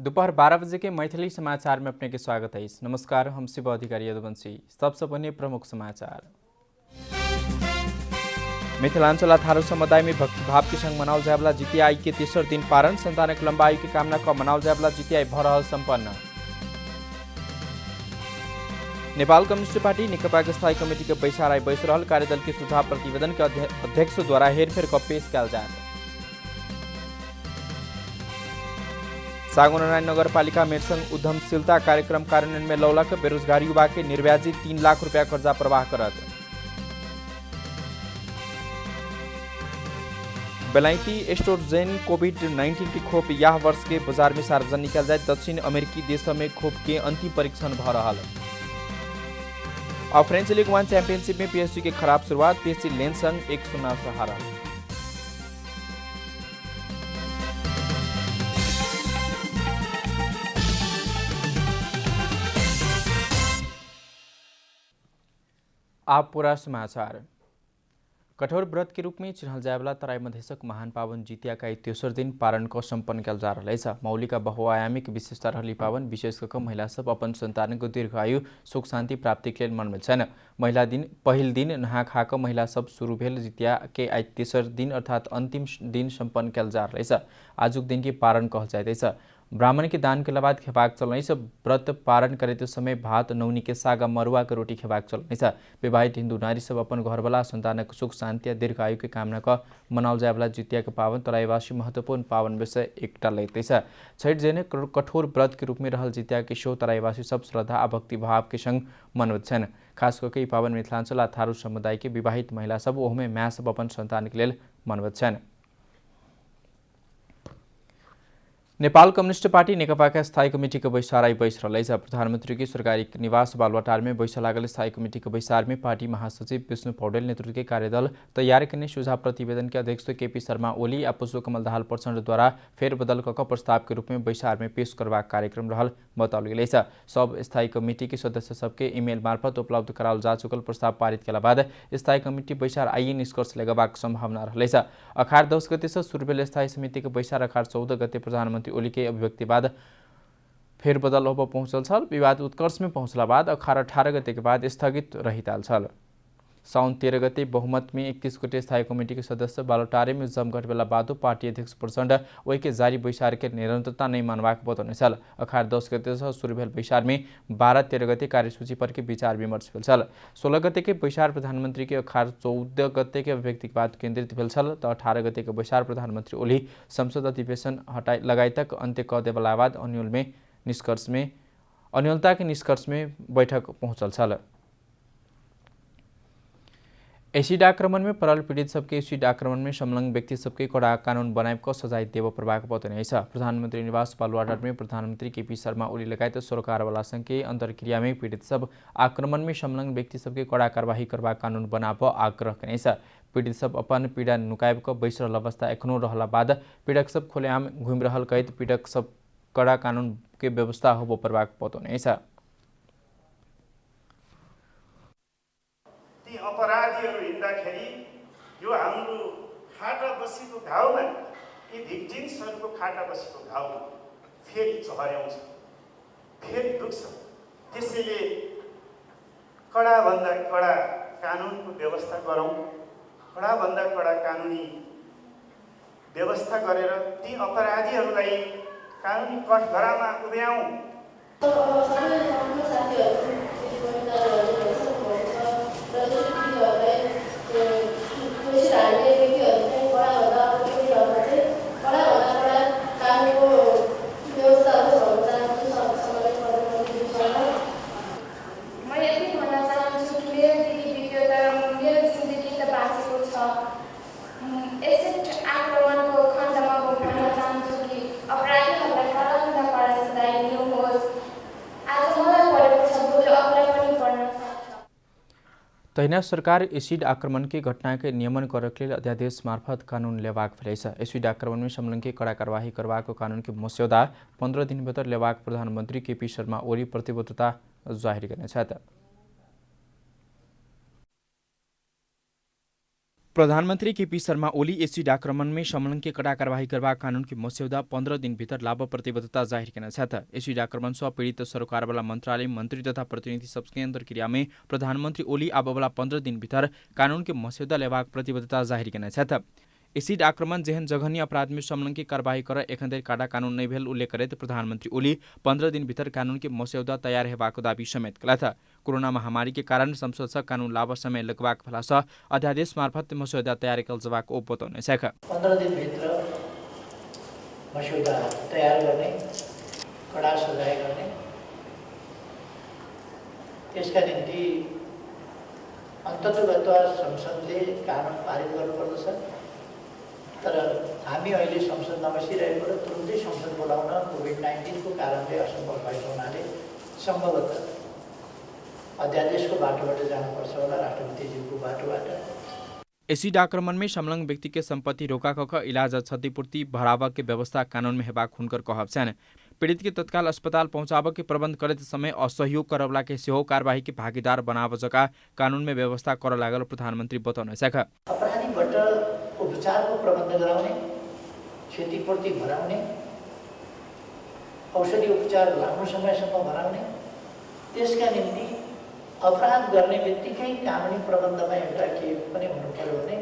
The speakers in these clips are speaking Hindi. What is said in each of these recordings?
दोपहर 12 बजे के मैथिली समाचार में अपने के स्वागत है। नमस्कार, हम शिव अधिकारी यदुवंशी। सबसे पहले प्रमुख समाचार। मिथिलांचल थारू समुदाय में भक्तिभाव के संग मनाओल जाए वाला जीतीआई के तेसर दिन पारण संतानक लंबा आयु की कामना का मनाओल जाए वाला जीतीआई भरहल संपन्न। नेपाल कम्युनिस्ट पार्टी नेकपा के स्थायी कमेटी के बैसार बैस रहल कार्यदल के सुझाव प्रतिवेदन के अध्यक्ष द्वारा हेरफेर का पेश कल जाए। सागुनारायण नगरपालिका मेरसंग उद्यमशीलता कार्यक्रम कार्यान्वयन में लौलक बेरोजगार युवा के निर्व्याजित 3 लाख रुपया कर्जा प्रवाह करत। बेलायती एस्ट्रोजेन कोविड-19 की खोप यह वर्ष के बाजार में सार्वजनिक किया जाए। दक्षिण अमेरिकी देशों में खोप के अंतिम परीक्षण भ रहा। और फ्रेंच लीग 1 चैंपियनशिप में पीएसजी की खराब शुरुआत, पीएसजी लेंस संग 1-0 से हारा। आप पूरा समाचार। कठोर व्रत के रूप में चिन्हल जाए वाला तराई मधेशक महान पावन जितिया का तेसर दिन पारण को संपन्न कल जा रहा है। मौलिक बहुआयामिक विशेषता रहली पावन विशेष कर महिला सब अपन संतान को दीर्घायु सुख शांति प्राप्ति के लिए मनबैत छन्। महिला दिन पहिल दिन नहा खाक महिला सब शुरू भेल जितिया के आज तेसर दिन अर्थात अंतिम दिन संपन्न कल जा रहा है। आजुक दिन की पारण कहल जाइत। ब्राह्मण के दान के बाद खेबाक चलन है। व्रत पारण करते समय भात नौनी के साग मरुआ के रोटी खेबाक चलन है। विवाहित हिंदू नारी सब अपन घरवाला संतान सुख शांति दीर्घायु के कामना का मनाओल जाए वाला जितिया के पावन तराईवासी महत्वपूर्ण पावन विषय एकटा लेते छठ जेने कठोर व्रत के रूप में रहल जितिया के शो तराईवासी सब श्रद्धा आ भक्ति भाव के संग मनबैत छन्। खास करके पावन मिथिलांचल आ थारू समुदाय के विवाहित महिला सब ओहमे माँ सब अपन संतान के लिए मनबैत छन्। नेपाल कम्युनिस्ट पार्टी नेकपा का स्थायी कमेटी के बैसार बैस रहा है। प्रधानमंत्री की सरकारी निवास बालुवाटार में बैसा लागल स्थायी कमेटी के बैसार में पार्टी महासचिव विष्णु पौडेल नेतृत्व के कार्यदल तैयार करने सुझाव प्रतिवेदन के अध्यक्ष केपी शर्मा ओली और पुष्पकमल दाहाल प्रचण्ड द्वारा फेरबदल क प्रस्ताव के रूप में बैसार में पेश करवाक कार्यक्रम रहल बताओल गेल। सब स्थायी कमेटी के सदस्य सबके ईमेल मार्फत उपलब्ध कराल जा चुकल प्रस्ताव पारित के बाद स्थायी कमेटी बैसार आइए निष्कर्ष लगबाक संभावना रहे। अखाड़ 10 गते से शुरू भेल स्थायी समिति के बैसार अखाड़ 14 गते प्रधानमंत्री ओली के अभिव्यक्ति बाद फेरबदल होब पहुंचल छल। विवाद उत्कर्ष में पहुंचला बाद अखाड़ 18 गते के बाद स्थगित रहिताल छल। साउन 13 गते बहुमत में 31 गते स्थायी कमेटी के सदस्य बालुटारे में जमघट बेला बादो पार्टी अध्यक्ष प्रचण्ड वही के जारी बैसार के निरंतरता नहीं मानवाक बतौने छल। अखाड़ 10 गते से शुरू भेल बैसार में 12-13 गते कार्यसूची पर के विचार विमर्श भेल छल। 16 गते के बैसार प्रधानमंत्री के अखाड़ 14 गते के अभिव्यक्ति बाद केंद्रित भेल छल। तो 18 गते के बैसार प्रधानमंत्री ओली संसद अधिवेशन हटाई लगायतक अंत्य क देवला बाद अन्योलता के निष्कर्ष में बैठक पहुंचल छल। एसिड आक्रमण में पड़ल पीड़ित सबके एसिड आक्रमण में संलग्न व्यक्ति सबके कड़ा कानून बनाए को सजाय देव प्रभाग बतौने। प्रधानमंत्री निवास बालुवाटार में प्रधानमंत्री केपी शर्मा ओली लगायत सरकार वाला संघ के अंतर्क्रिया में पीड़ित सब आक्रमण में संलग्न व्यक्ति सबके कड़ा कार्यवाही करवा कानून बनाव आग्रह कने। पीड़ित सब अपन पीड़ा नुकायब क बैस रहल अवस्था एखनो रहला बाद पीड़क सब खुलेआम घूम रहल कहत पीड़क सब कड़ा कानून के व्यवस्था होबो प्रभाग बतौने। अपराधीहरू हिँड्दाखेरि यो हाम्रो खाटा बसेको घाउमा यी भिक्टिम्सहरूको खाटा बसेको घाउमा फेरि झर्याउँछ, फेरि दुख्छ। त्यसैले कडाभन्दा कडा कानुनको व्यवस्था गरौँ, कडाभन्दा कडा कानुनी व्यवस्था गरेर ती अपराधीहरूलाई कानुनी कठघरामा उभ्याउँ। तहिना सरकार एसिड आक्रमण के घटना के नियमन करक लेल अध्यादेश मार्फत कानून लेबाक भेल। एसिड आक्रमण में संलग्न के कड़ा कार्यवाही करवाक कानून के मस्यौदा 15 दिन भीतर लेबाक प्रधानमंत्री केपी शर्मा ओली प्रतिबद्धता जाहिर करने। प्रधानमंत्री केपी शर्मा ओली एसिड आक्रमण में संलग्न के कड़ा कार्रवाई करवा कानून की मस्यौदा 15 दिन भीतर लाभ प्रतिबद्धता जाहिर करना चाहता। एसिड आक्रमण से पीड़ित सरकार वाला मंत्रालय मंत्री तथा प्रतिनिधि सबके अंतर्क्रिया में प्रधानमंत्री ओली अब वाला 15 दिन भीतर कानून के मस्यौदा लेवाक प्रतिबद्धता जाहिर करना चाहता। एसिड आक्रमण जेहन जघन्य अपराध में संलग्न की कार्रवाई कर एखन काड़ा कानून नहीं भेल उल्लेख करते प्रधानमंत्री ओली 15 दिन भीतर कानून के मस्यौदा तैयार हेबाको दावी समेत कला था। कोरोना महामारी के कारण संसद से कानून लाभ समय लगवाक फलास अध्यादेश मार्फत मस्यौदा तैयार कल जवाक ओ बताउने छ। 15 दिन भित्र मस्यौदा तयार गर्ने, कडा सजाय गर्ने, त्यसका निम्ति अन्ततोगत संसदले कानुन पारित गर्नुपर्दछ। तर हामी अहिले संसद नबसिरहेको र तुरुन्तै संसद बोलाउन कोभिड-19 को कारणले असम्भव भएको हुनाले सम्भवतः अध्यादेशको बाटोबाट जानुपर्छ होला, राष्ट्रपतिज्यूको बाटोबाट। एसिड आक्रमण में संलग्न व्यक्ति के संपत्ति रोकाकक इलाज क्षतिपूर्ति भराव के व्यवस्था कानून में हेबाक हुनकर कहब छन्। पीड़ित के तत्काल अस्पताल पहुंचाव के प्रबंध करते समय असहयोग करवला के सेहो कार्यवाही के भागीदार बनाव जका कानून में व्यवस्था कर लागल प्रधानमंत्री बताउन सक। अपराधीबाट उपचारको प्रबन्ध गराउने, क्षतिपूर्ति भराउने, औषधि उपचार लामो समयसम्म भराउने, त्यसका निम्ति अपराध गर्ने बित्तिकै कानुनी प्रबन्धमा एउटा के पनि हुनु पर्यो भने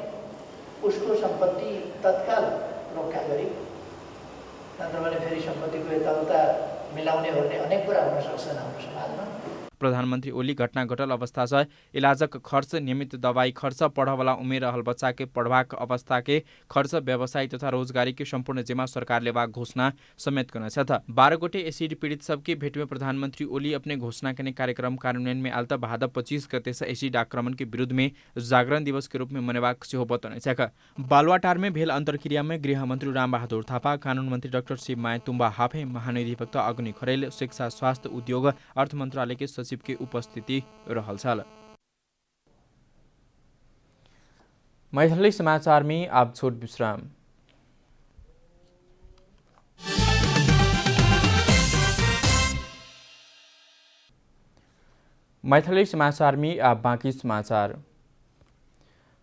उसको सम्पत्ति तत्काल रोक्का गरी, नत्र भने फेरि सम्पत्तिको यताउता मिलाउने भन्ने अनेक कुरा हुन सक्छन् हाम्रो समाजमा। प्रधानमंत्री ओली घटना घटल अवस्था से इलाजक खर्च, नियमित दवाई खर्च, पढ़वाला उमेर रहल बच्चा के पढ़वाक अवस्था के खर्च, व्यवसाय तथा रोजगारी के संपूर्ण जिम्मा सरकार लेवा घोषणा समेत करना था। 12 गोटे एसिड पीड़ित सबके भेंट में प्रधानमंत्री ओली अपने घोषणा करने कार्यक्रम कार्यान्वयन में आलता भादव 25 गते से एसिड आक्रमण के विरुद्ध में जागरण दिवस के रूप में मनेवाक सेहो बताउने। बालुवाटार में भेल अंतर्क्रिया में गृह मंत्री रामबहादुर थापा, कानून मंत्री डाक्टर शिवमाया तुम्बा हाफे, महानिधिवक्ता अग्नि खरेल, शिक्षा, स्वास्थ्य, उद्योग, अर्थ मंत्रालय के सचिव की उपस्थिति रहल छ। मैथिली समाचार में आप छोट विश्राम। मैथिली समाचार में आप बाँकी समाचार।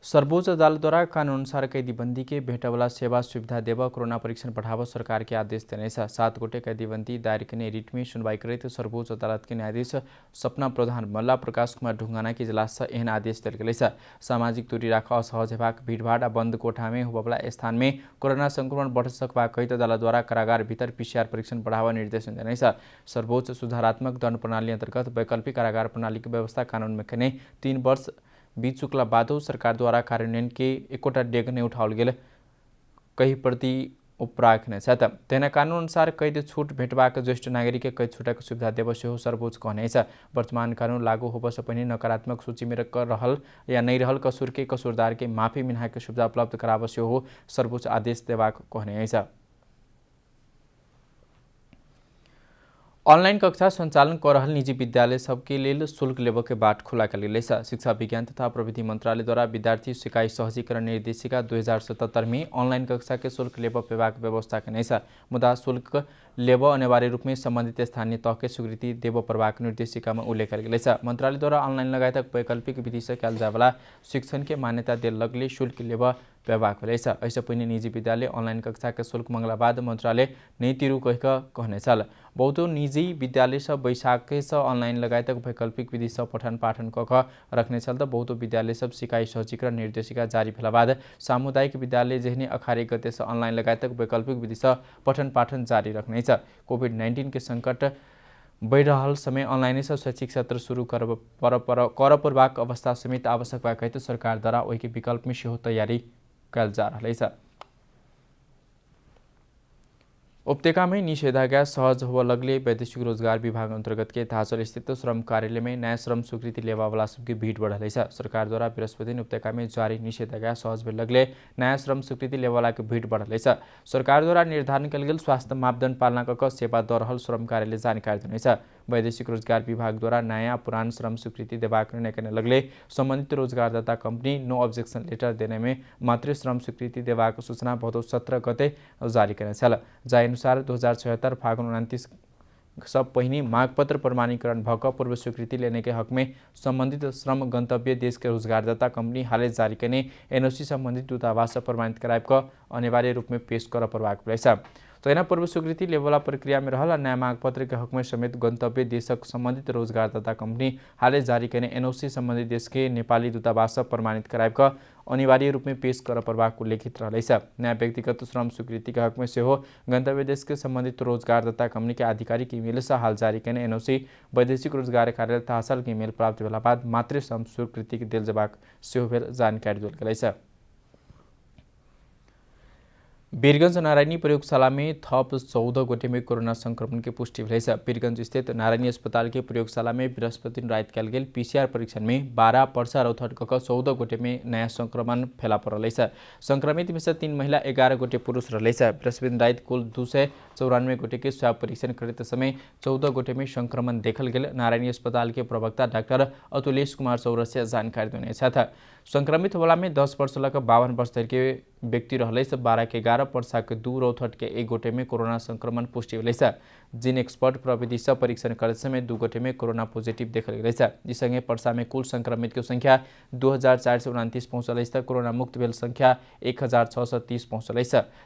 सर्वोच्च अदालतद्वारा कानून अनुसार कैदीबंदी के भेटवाला सेवा सुविधा देव कोरोना परीक्षण बढ़ाव सरकार के आदेश देने 7 गोटे कैदीबंदी दायर करने रिट में सुनवाई करते सर्वोच्च अदालत के न्यायाधीश सपना प्रधान, मल्ला प्रकाश कुमार ढुंगाना के इजलास से एहन आदेश दिल गई। सामाजिक दूरी राख, असहज हेबाक, भीड़भाड़ आ बंद कोठा में होबला स्थान में कोरोना संक्रमण बढ़ सकबा कहित अदालत द्वारा कारागार भीतर PCR परीक्षण बढ़ावा निर्देशन देने। सर्वोच्च सुधारात्मक दंड प्रणाली अंतर्गत वैकल्पिक कारागार प्रणाली की व्यवस्था कानून में करने 3 वर्ष बीत चुकला बादो सरकार द्वारा कार्यान्वयन के एकोटा डेग नहीं उठाओल गेल कही प्रति उपराख्ने छ। तेना कानून अनुसार कैद छूट भेटबाक ज्येष्ठ नागरिक के कैद छूटक सुविधा देव सेहो सर्वोच्च कहने। वर्तमान कानून लागू होबस पनि नकारात्मक सूची में रहल या नहीं रहल कसूर के कसूरदार के माफी मिनाह के सुविधा उपलब्ध कराव सेहो सर्वोच्च आदेश देबाक कहने। ऑनलाइन कक्षा संचालन कर रहल निजी विद्यालय सबके लेल शुल्क लेब के बाट खुला कर लेल। शिक्षा विज्ञान तथा प्रविधि मंत्रालय द्वारा विद्यार्थी सिकाई सहजीकरण निर्देशिका 2077 में ऑनलाइन कक्षा के शुल्क लेब पेबाक व्यवस्था करने। मुदा शुल्क लेब अनिवार्य रूप में संबंधित स्थानीय तह के स्वीकृति देव प्रवाक निर्देशिका में उल्लेख कर गया। मंत्रालय द्वारा ऑनलाइन लगायत वैकल्पिक विधि से कल जावला शिक्षण के मान्यता दे लगले शुल्क लेब पेबाक होले। ऐसे पनि निजी विद्यालय ऑनलाइन कक्षा के शुल्क मंगला बाद मंत्रालय नहीं तिरु कहने चल। बहुतो निजी विद्यालय सब बैशाख से ऑनलाइन लगायत वैकल्पिक विधि से पठन पाठन कख रखने चलते बहुतो विद्यालय सब सिकाई सहजीकरण निर्देशिका जारी भेला बाद सामुदायिक विद्यालय जेहने 18 गते से ऑनलाइन लगायत वैकल्पिक विधि से पठन पाठन जारी रखने। कोभिड-19 के संकट बढ़ रहल समय ऑनलाइन से शैक्षिक क्षेत्र शुरू कर पूर्वाक अवस्था समेत आवश्यक बा कहते सरकार द्वारा वही के विकल्प में सेहो तैयारी कल जा रहा है। उपत्यका में निषेधाज्ञा सहज हो लगले वैदेशिक रोजगार विभाग अंतर्गत के थाचल स्थित श्रम कार्यालय में नया श्रम स्वीकृति लेवावाला सबकी भीड़ बढ़ल है। सरकार द्वारा बृहस्पति दिन उपत्यका में जारी निषेधाज्ञा सहज हो लगले नया श्रम स्वीकृति लेवाला के भीड़ बढ़ल है। सरकार द्वारा निर्धारण कल गेल स्वास्थ्य मापदंड पालना कक सेवा द रहल श्रम कार्यालय जानकारी देने। वैदेशिक रोजगार विभाग द्वारा नया पुरान श्रम स्वीकृति देबाक निर्णय करने लगले संबंधित रोजगारदाता कंपनी नो ऑब्जेक्शन लेटर देने में मात्र श्रम स्वीकृति देबाक सूचना भदौ 17 गते जारी करने। अनुसार 2076 फागुन 29 सब पहिने मागपत्र प्रमाणीकरण भएको पूर्व स्वीकृति लेने के हक में संबंधित श्रम गंतव्य देश के रोजगारदाता कंपनी हालै जारी करने एनओसी संबंधित दूतावास से प्रमाणित कराइब का अनिवार्य रूप में पेश कर परवाक पड़ेगा। तो एना पूर्व स्वीकृति लेवल प्रक्रिया में रहल नया मागपत्र के हक में समेत गंतव्य देशक संबंधित रोजगारदाता कंपनी हालै जारी करने एनओसी संबंधित देश के नेपाली दूतावास से प्रमाणित कराइब का अनिवार्य रूप में पेश कर परवाक उल्लेखित रहलैछ। नया व्यक्तिगत श्रम स्वीकृति के हक में से हो गंतव्य देश के संबंधित रोजगारदाता कंपनी के आधिकारिक ईमेल से हाल जारी करने एनओसी वैदेशिक रोजगार कार्यालय तहसाल के ईमेल प्राप्त भेला बाद मात्र श्रम स्वीकृति के दिल जवाब से भेल जानकारी दिल गेलैछ। वीरगंज नारायणी प्रयोगशाला में थप 14 गोटे में कोरोना संक्रमण की पुष्टि भेल। वीरगंज स्थित नारायणी अस्पताल के प्रयोगशाला में बृहस्पति रात कल गेल पीसीआर परीक्षण में 12 पर्सा रौथट कक 14 गोटे में नया संक्रमण फेला पड़ल। संक्रमित में से 3 महिला 11 गोटे पुरुष रहे। बृहस्पति रात कुल 294 गोटे के स्वाब परीक्षण करते समय 14 गोटे में संक्रमण देखल गेल। नारायणी अस्पताल के प्रवक्ता डाक्टर अतुलेश कुमार चौरसिया जानकारी देने साथ संक्रमित होला में 10 वर्ष लग 52 वर्ष तक के व्यक्ति रहले। 12 के 11 पर्सा के 2 रौथट के 1 गोटे में कोरोना संक्रमण पुष्टि भेल। जिन एक्सपर्ट प्रविधि से परीक्षण करते समय 2 गोटे में कोरोना पॉजिटिव देखल गेल। इसँगै पर्सा में कुल संक्रमित की संख्या 2429 पहुँचल। कोरोना मुक्त भेल संख्या 1630 पहुँचल।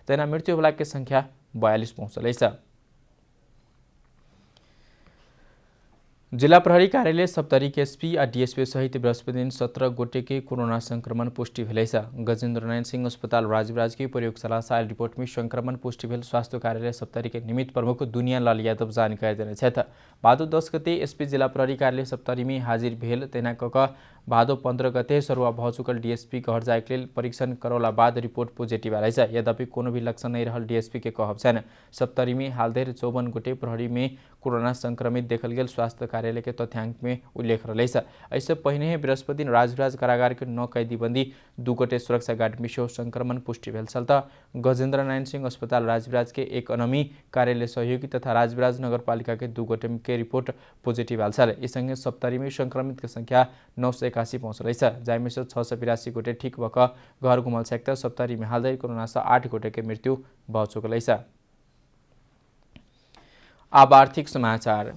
जना मृत्यु होला के संख्या 42 पहुँचल। जिला प्रहरी कार्यालय सप्तरी के एसपी और डीएसपी सहित बृहस्पति दिन 17 गोटे के कोरोना संक्रमण पुष्टि भेल। गजेन्द्र नारायण सिंह अस्पताल राजविराज की प्रयोगशाला साल रिपोर्ट में संक्रमण पुष्टि भेल। स्वास्थ्य कार्यालय सप्तरी के निमित्त प्रमुख दुनिया लाल यादव जानकारी देने भादो 10 गते एसपी जिला प्रहरी कार्यालय सप्तरी में हाजिर भेल। तेना कक भादो 15 गते सरुवा भऽ चुकल डीएसपी घर जायक लेल परीक्षण करौला बाद रिपोर्ट पॉजिटिव आएल। यद्यपि कोनो भी लक्षण नहीं रहल डीएसपी के कहब छन्। सप्तरी में हाल धरि 54 गोटे प्रहरी में कोरोना संक्रमित देखल गेल स्वास्थ्य कार्यालय के तथ्यांक में उल्लेख रहल। ऐसे पहिने ही बृहस्पति दिन राजविराज कारागार के 9 कैदीबंदी 2 गोटे सुरक्षा गार्ड में संक्रमण पुष्टि भेल छल। गजेन्द्र नारायण सिंह अस्पताल राजविराज के 1 अनमी कार्यालय सहयोगी तथा राजविराज नगरपालिका के 2 गोटे के रिपोर्ट पॉजिटिव आल छल। इसँगै सप्तरी में संक्रमित के संख्या 981 पहुँचल। जाइमे से 682 गोटे ठीक भक घर घुमल सेक्टर सप्तरी में हाल धरि कोरोना से 8 गोटे के मृत्यु भऽ चुकल। अब आर्थिक समाचार।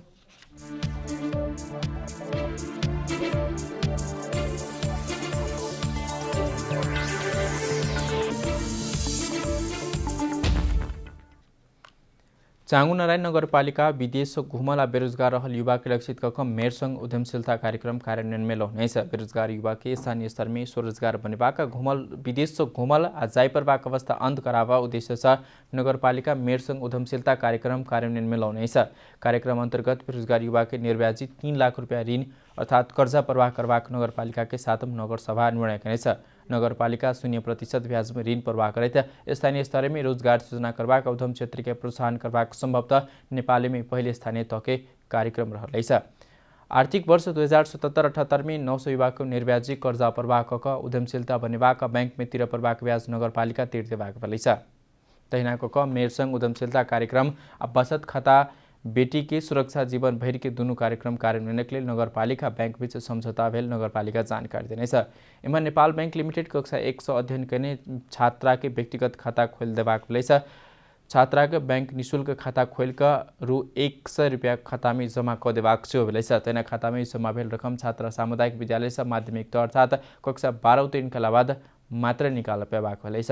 चाँगुनारायण नगरपालिका विदेश घुमल आ बेरोजगार रहल युवा के लक्षित कऽ मेरसंग उद्यमशीलता कार्यक्रम कार्यान्वयन में लौनेछ। बेरोजगार युवा के स्थानीय स्तर में स्वरोजगार बनेबाक घुमल विदेश घुमल आ जाय परबाक अवस्था अंत करावा उद्देश्य से नगरपालिका मेरसंग उद्यमशीलता कार्यक्रम कार्यान्वयन में लौनेछ। कार्यक्रम अंतर्गत बेरोजगार युवा के निर्व्याजी 3 लाख रुपया ऋण अर्थात कर्जा प्रवाह करबाक नगरपालिका के 7म नगर सभा निर्णय करेछ। नगरपालिका 0% ब्याज में ऋण प्रवाह करते स्थानीय स्तर में रोजगार सृजना करबाक उद्यम क्षेत्र के प्रोत्साहन करबाक संभवतः नेपाल में पहले स्थानीय तह के कार्यक्रम रहलैछ। आर्थिक वर्ष 2077-78 में 900 युवा को निर्व्याजी कर्जा प्रवाह कऽ उद्यमशीलता बनेबाक बैंक में तिर प्रवाह ब्याज नगरपालिका तिर देबाक भेलैछ। तहिना कऽ मेरसंग उद्यमशीलता कार्यक्रम आ बचत खाता बेटी के सुरक्षा जीवन भरि के दुनू कार्यक्रम कार्यान्वयन के लिए नगरपालिका बैंक बीच समझौता भेल नगरपालिका जानकारी देने। एम्हर नेपाल बैंक लिमिटेड कक्षा 100 अध्ययन करने छात्रा के व्यक्तिगत खाता खोल देबाक भेलैछ। छात्रा के बैंक निःशुल्क खाता खोल कर रु 100 रुपया खाता में जमा कऽ देबाक सेहो भेलैछ। तेना खाता में जमा भेल रकम छात्रा सामुदायिक विद्यालय से माध्यमिक तह अर्थात कक्षा 12 उत्तीर्ण कला बाद मात्र निकाल पेबाक भेलैछ।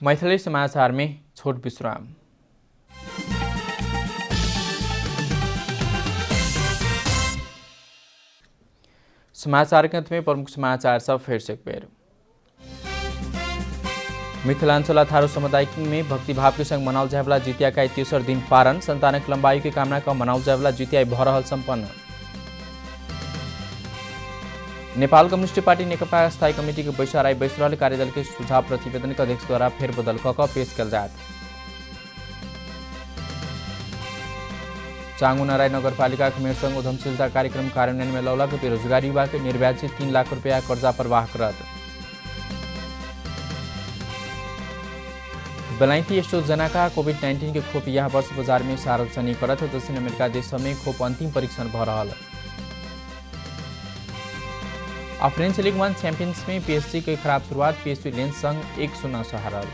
मैथिली समाचार में छोट विश्राम। समाचार के अंत में प्रमुख समाचार सब फिर से एक बेर। मिथिलांचल थारू समुदाय में भक्तिभाव के संग मनाओल जाए वाला जितिया का 33 दिन पारण संतानक लंबाई की कामना का मनाओल जाए वाला जितिया भऽ रहल संपन्न। नेपाल कम्युनिस्ट पार्टी नेकपा स्थायी कमिटी के बैसार बैस रहल कार्यदल के सुझाव प्रतिवेदन के अध्यक्ष द्वारा फेरबदल कऽ पेश कल जायत। चाँगुनारायण नगरपालिका के मेरसंग उद्यमशीलता कार्यक्रम कार्यान्वयन में लौलक बेरोजगार युवा के निर्व्याजी 3 लाख रुपया कर्जा प्रवाह करत। बेलायती एस्ट्रोजेना का कोविड-19 के खोप यह वर्ष बाजार में सार्वजनिक करत। दक्षिण अमेरिका देश में खोप अंतिम परीक्षण भऽ रहल। फ्रेंच लीग 1 चैंपियंस में पीएसजी की खराब शुरुआत, पीएसजी लेंस संग 1-0 से हारल।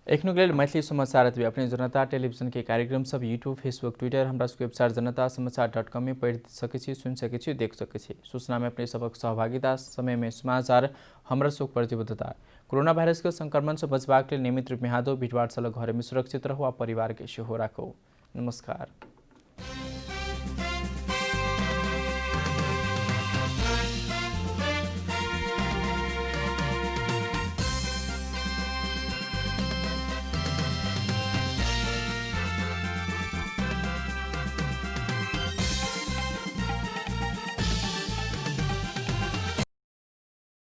एखनुक लेल मैथिली समाचार भी अपने जनता टेलीविजन के कार्यक्रम सब यूट्यूब फेसबुक ट्विटर हमरा वेबसाइट जनता समाचार.com में पढ़ सके सुन सके देख सके सूचना में अपने सबक सहभागिता समय में समाचार हमरा सोक प्रतिबद्धता कोरोना वायरस के संक्रमण से बचबाक लेल नियमित रूप में हाथों भिडभाड़ सलग घर में सुरक्षित रहो आ परिवार के सेहो राखो। नमस्कार।